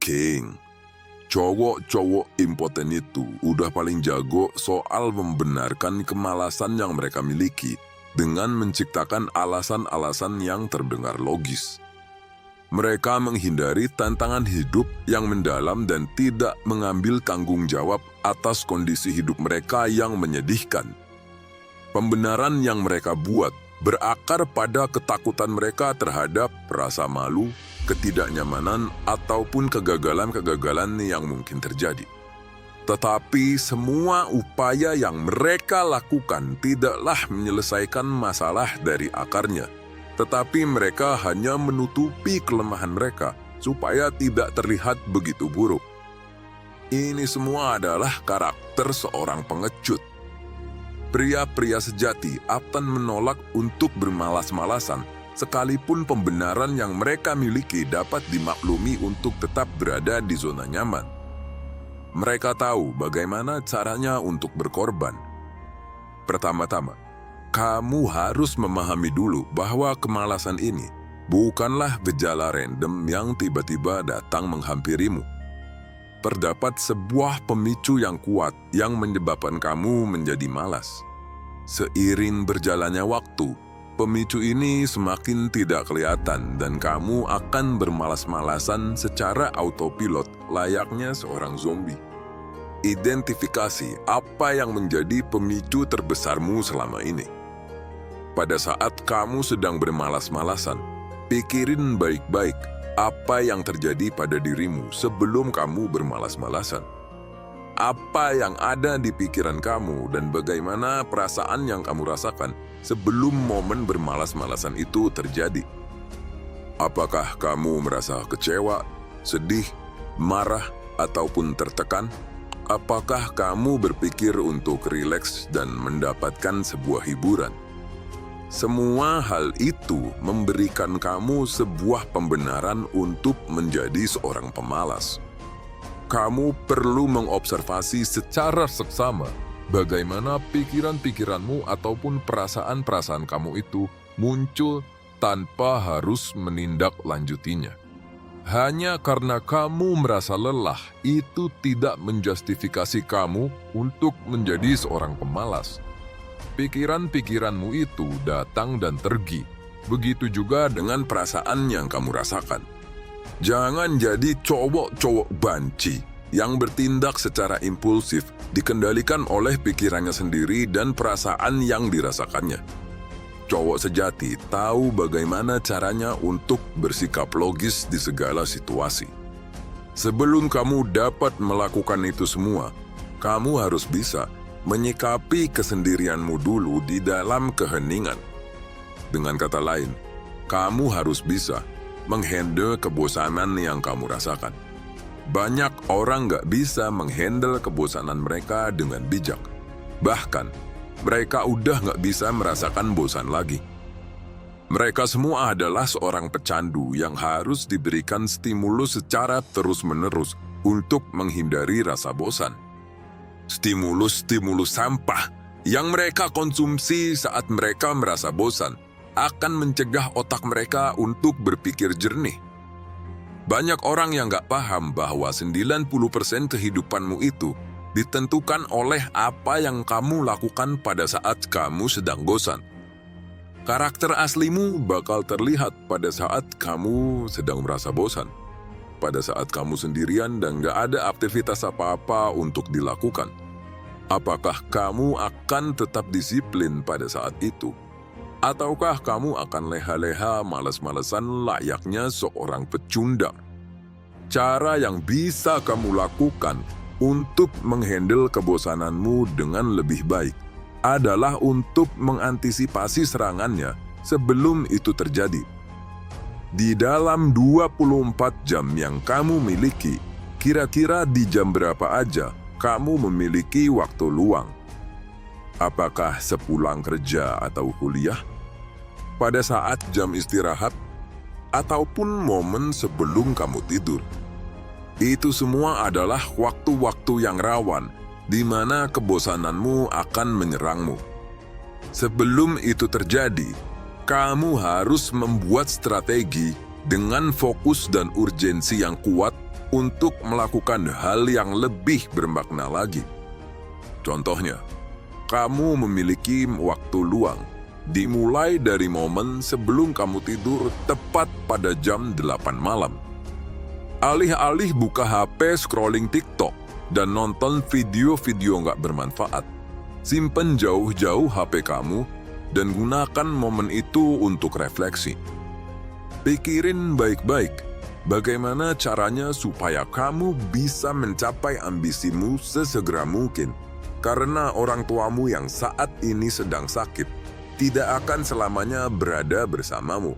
King. Cowok-cowok impoten itu udah paling jago soal membenarkan kemalasan yang mereka miliki dengan menciptakan alasan-alasan yang terdengar logis. Mereka menghindari tantangan hidup yang mendalam dan tidak mengambil tanggung jawab atas kondisi hidup mereka yang menyedihkan. Pembenaran yang mereka buat berakar pada ketakutan mereka terhadap rasa malu, ketidaknyamanan, ataupun kegagalan-kegagalan yang mungkin terjadi. Tetapi semua upaya yang mereka lakukan tidaklah menyelesaikan masalah dari akarnya, tetapi mereka hanya menutupi kelemahan mereka supaya tidak terlihat begitu buruk. Ini semua adalah karakter seorang pengecut. Pria-pria sejati akan menolak untuk bermalas-malasan, sekalipun pembenaran yang mereka miliki dapat dimaklumi untuk tetap berada di zona nyaman. Mereka tahu bagaimana caranya untuk berkorban. Pertama-tama, kamu harus memahami dulu bahwa kemalasan ini bukanlah gejala random yang tiba-tiba datang menghampirimu. Terdapat sebuah pemicu yang kuat yang menyebabkan kamu menjadi malas. Seiring berjalannya waktu, pemicu ini semakin tidak kelihatan dan kamu akan bermalas-malasan secara autopilot layaknya seorang zombie. Identifikasi apa yang menjadi pemicu terbesarmu selama ini. Pada saat kamu sedang bermalas-malasan, pikirin baik-baik apa yang terjadi pada dirimu sebelum kamu bermalas-malasan. Apa yang ada di pikiran kamu dan bagaimana perasaan yang kamu rasakan sebelum momen bermalas-malasan itu terjadi. Apakah kamu merasa kecewa, sedih, marah, ataupun tertekan? Apakah kamu berpikir untuk rileks dan mendapatkan sebuah hiburan? Semua hal itu memberikan kamu sebuah pembenaran untuk menjadi seorang pemalas. Kamu perlu mengobservasi secara seksama bagaimana pikiran-pikiranmu ataupun perasaan-perasaan kamu itu muncul tanpa harus menindaklanjutinya. Hanya karena kamu merasa lelah, itu tidak menjustifikasi kamu untuk menjadi seorang pemalas. Pikiran-pikiranmu itu datang dan pergi. Begitu juga dengan perasaan yang kamu rasakan. Jangan jadi cowok-cowok banci yang bertindak secara impulsif, dikendalikan oleh pikirannya sendiri dan perasaan yang dirasakannya. Cowok sejati tahu bagaimana caranya untuk bersikap logis di segala situasi. Sebelum kamu dapat melakukan itu semua, kamu harus bisa menyikapi kesendirianmu dulu di dalam keheningan. Dengan kata lain, kamu harus bisa menghandle kebosanan yang kamu rasakan. Banyak orang gak bisa menghandle kebosanan mereka dengan bijak. Bahkan, mereka udah gak bisa merasakan bosan lagi. Mereka semua adalah seorang pecandu yang harus diberikan stimulus secara terus-menerus untuk menghindari rasa bosan. Stimulus-stimulus sampah yang mereka konsumsi saat mereka merasa bosan akan mencegah otak mereka untuk berpikir jernih. Banyak orang yang gak paham bahwa 90% kehidupanmu itu ditentukan oleh apa yang kamu lakukan pada saat kamu sedang bosan. Karakter aslimu bakal terlihat pada saat kamu sedang merasa bosan. Pada saat kamu sendirian dan gak ada aktivitas apa-apa untuk dilakukan. Apakah kamu akan tetap disiplin pada saat itu? Ataukah kamu akan leha-leha malas-malasan layaknya seorang pecundang? Cara yang bisa kamu lakukan untuk menghandle kebosananmu dengan lebih baik adalah untuk mengantisipasi serangannya sebelum itu terjadi. Di dalam 24 jam yang kamu miliki, kira-kira di jam berapa aja kamu memiliki waktu luang? Apakah sepulang kerja atau kuliah? Pada saat jam istirahat? Ataupun momen sebelum kamu tidur? Itu semua adalah waktu-waktu yang rawan di mana kebosananmu akan menyerangmu. Sebelum itu terjadi, kamu harus membuat strategi dengan fokus dan urgensi yang kuat untuk melakukan hal yang lebih bermakna lagi. Contohnya, kamu memiliki waktu luang, dimulai dari momen sebelum kamu tidur tepat pada jam 8 malam. Alih-alih buka HP scrolling TikTok dan nonton video-video nggak bermanfaat, simpen jauh-jauh HP kamu dan gunakan momen itu untuk refleksi. Pikirin baik-baik bagaimana caranya supaya kamu bisa mencapai ambisimu sesegera mungkin. Karena orang tuamu yang saat ini sedang sakit tidak akan selamanya berada bersamamu.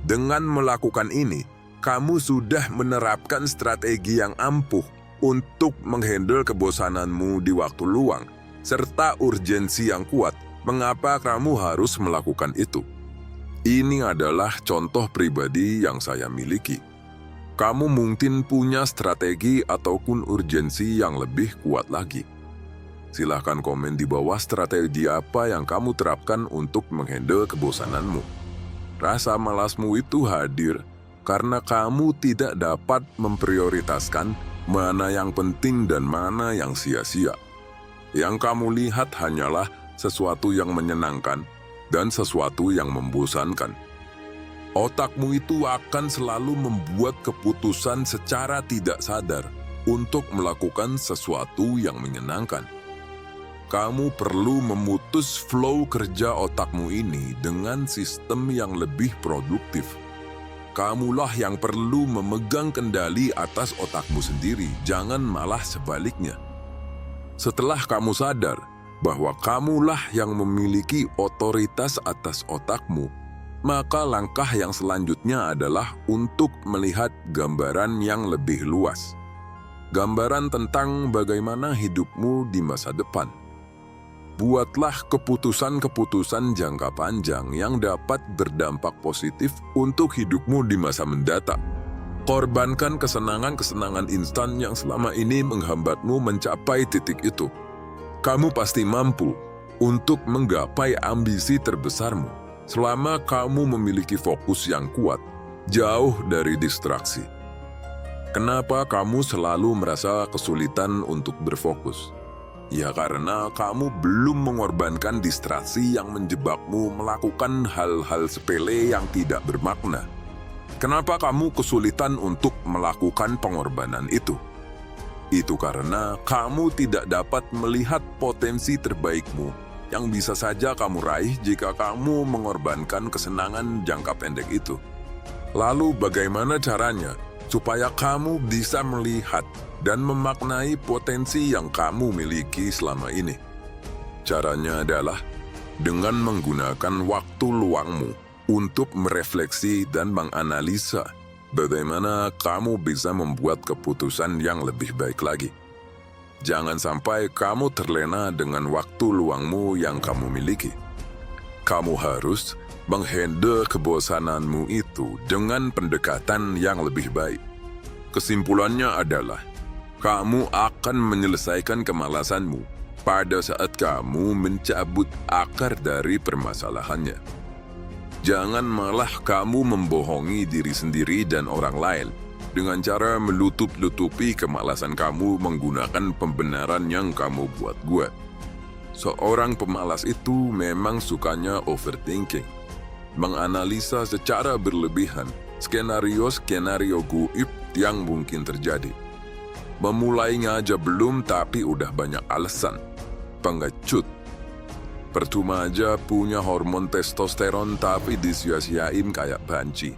Dengan melakukan ini, kamu sudah menerapkan strategi yang ampuh untuk menghandle kebosananmu di waktu luang, serta urgensi yang kuat mengapa kamu harus melakukan itu. Ini adalah contoh pribadi yang saya miliki. Kamu mungkin punya strategi ataupun urgensi yang lebih kuat lagi. Silahkan komen di bawah strategi apa yang kamu terapkan untuk menghandle kebosananmu. Rasa malasmu itu hadir karena kamu tidak dapat memprioritaskan mana yang penting dan mana yang sia-sia. Yang kamu lihat hanyalah sesuatu yang menyenangkan dan sesuatu yang membosankan. Otakmu itu akan selalu membuat keputusan secara tidak sadar untuk melakukan sesuatu yang menyenangkan. Kamu perlu memutus flow kerja otakmu ini dengan sistem yang lebih produktif. Kamulah yang perlu memegang kendali atas otakmu sendiri, jangan malah sebaliknya. Setelah kamu sadar bahwa kamulah yang memiliki otoritas atas otakmu, maka langkah yang selanjutnya adalah untuk melihat gambaran yang lebih luas. Gambaran tentang bagaimana hidupmu di masa depan. Buatlah keputusan-keputusan jangka panjang yang dapat berdampak positif untuk hidupmu di masa mendatang. Korbankan kesenangan-kesenangan instan yang selama ini menghambatmu mencapai titik itu. Kamu pasti mampu untuk menggapai ambisi terbesarmu selama kamu memiliki fokus yang kuat, jauh dari distraksi. Kenapa kamu selalu merasa kesulitan untuk berfokus? Ya karena kamu belum mengorbankan distraksi yang menjebakmu melakukan hal-hal sepele yang tidak bermakna. Kenapa kamu kesulitan untuk melakukan pengorbanan itu? Itu karena kamu tidak dapat melihat potensi terbaikmu yang bisa saja kamu raih jika kamu mengorbankan kesenangan jangka pendek itu. Lalu bagaimana caranya supaya kamu bisa melihat dan memaknai potensi yang kamu miliki selama ini? Caranya adalah dengan menggunakan waktu luangmu untuk merefleksi dan menganalisa bagaimana kamu bisa membuat keputusan yang lebih baik lagi. Jangan sampai kamu terlena dengan waktu luangmu yang kamu miliki. Kamu harus menghandle kebosananmu itu dengan pendekatan yang lebih baik. Kesimpulannya adalah, kamu akan menyelesaikan kemalasanmu pada saat kamu mencabut akar dari permasalahannya. Jangan malah kamu membohongi diri sendiri dan orang lain dengan cara melutup-lutupi kemalasan kamu menggunakan pembenaran yang kamu buat-buat. Seorang pemalas itu memang sukanya overthinking, menganalisa secara berlebihan skenario-skenario gaib yang mungkin terjadi. Memulainya aja belum tapi udah banyak alasan. Pengecut. Percuma aja punya hormon testosteron tapi disia-siain kayak banci.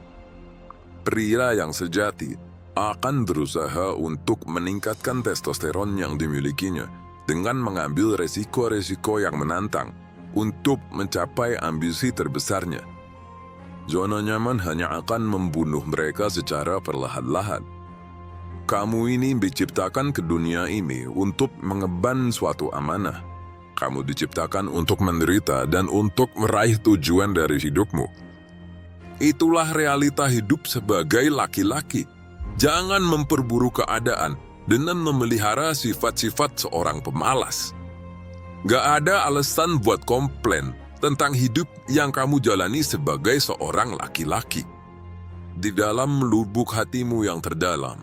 Pria yang sejati akan berusaha untuk meningkatkan testosteron yang dimilikinya dengan mengambil resiko-resiko yang menantang untuk mencapai ambisi terbesarnya. Zona nyaman hanya akan membunuh mereka secara perlahan-lahan. Kamu ini diciptakan ke dunia ini untuk mengemban suatu amanah. Kamu diciptakan untuk menderita dan untuk meraih tujuan dari hidupmu. Itulah realita hidup sebagai laki-laki. Jangan memperburuk keadaan dengan memelihara sifat-sifat seorang pemalas. Gak ada alasan buat komplain tentang hidup yang kamu jalani sebagai seorang laki-laki. Di dalam lubuk hatimu yang terdalam,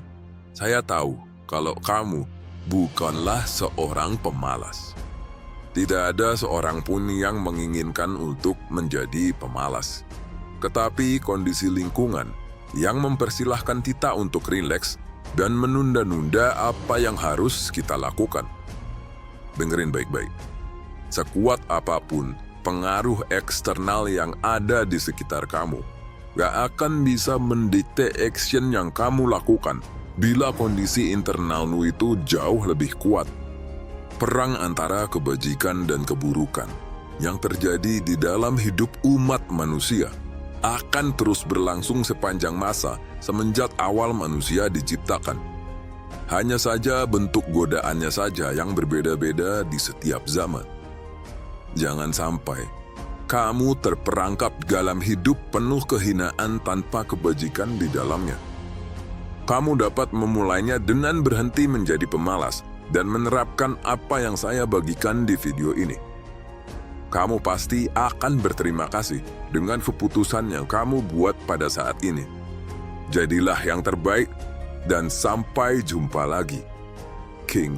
Saya tahu kalau kamu bukanlah seorang pemalas. Tidak ada seorang pun yang menginginkan untuk menjadi pemalas. Tetapi kondisi lingkungan yang mempersilahkan kita untuk rileks dan menunda-nunda apa yang harus kita lakukan. Dengerin baik-baik. Sekuat apapun pengaruh eksternal yang ada di sekitar kamu, gak akan bisa mendikte action yang kamu lakukan bila kondisi internalmu itu jauh lebih kuat. Perang antara kebajikan dan keburukan yang terjadi di dalam hidup umat manusia akan terus berlangsung sepanjang masa semenjak awal manusia diciptakan. Hanya saja bentuk godaannya saja yang berbeda-beda di setiap zaman. Jangan sampai kamu terperangkap dalam hidup penuh kehinaan tanpa kebajikan di dalamnya. Kamu dapat memulainya dengan berhenti menjadi pemalas dan menerapkan apa yang saya bagikan di video ini. Kamu pasti akan berterima kasih dengan keputusan yang kamu buat pada saat ini. Jadilah yang terbaik dan sampai jumpa lagi. King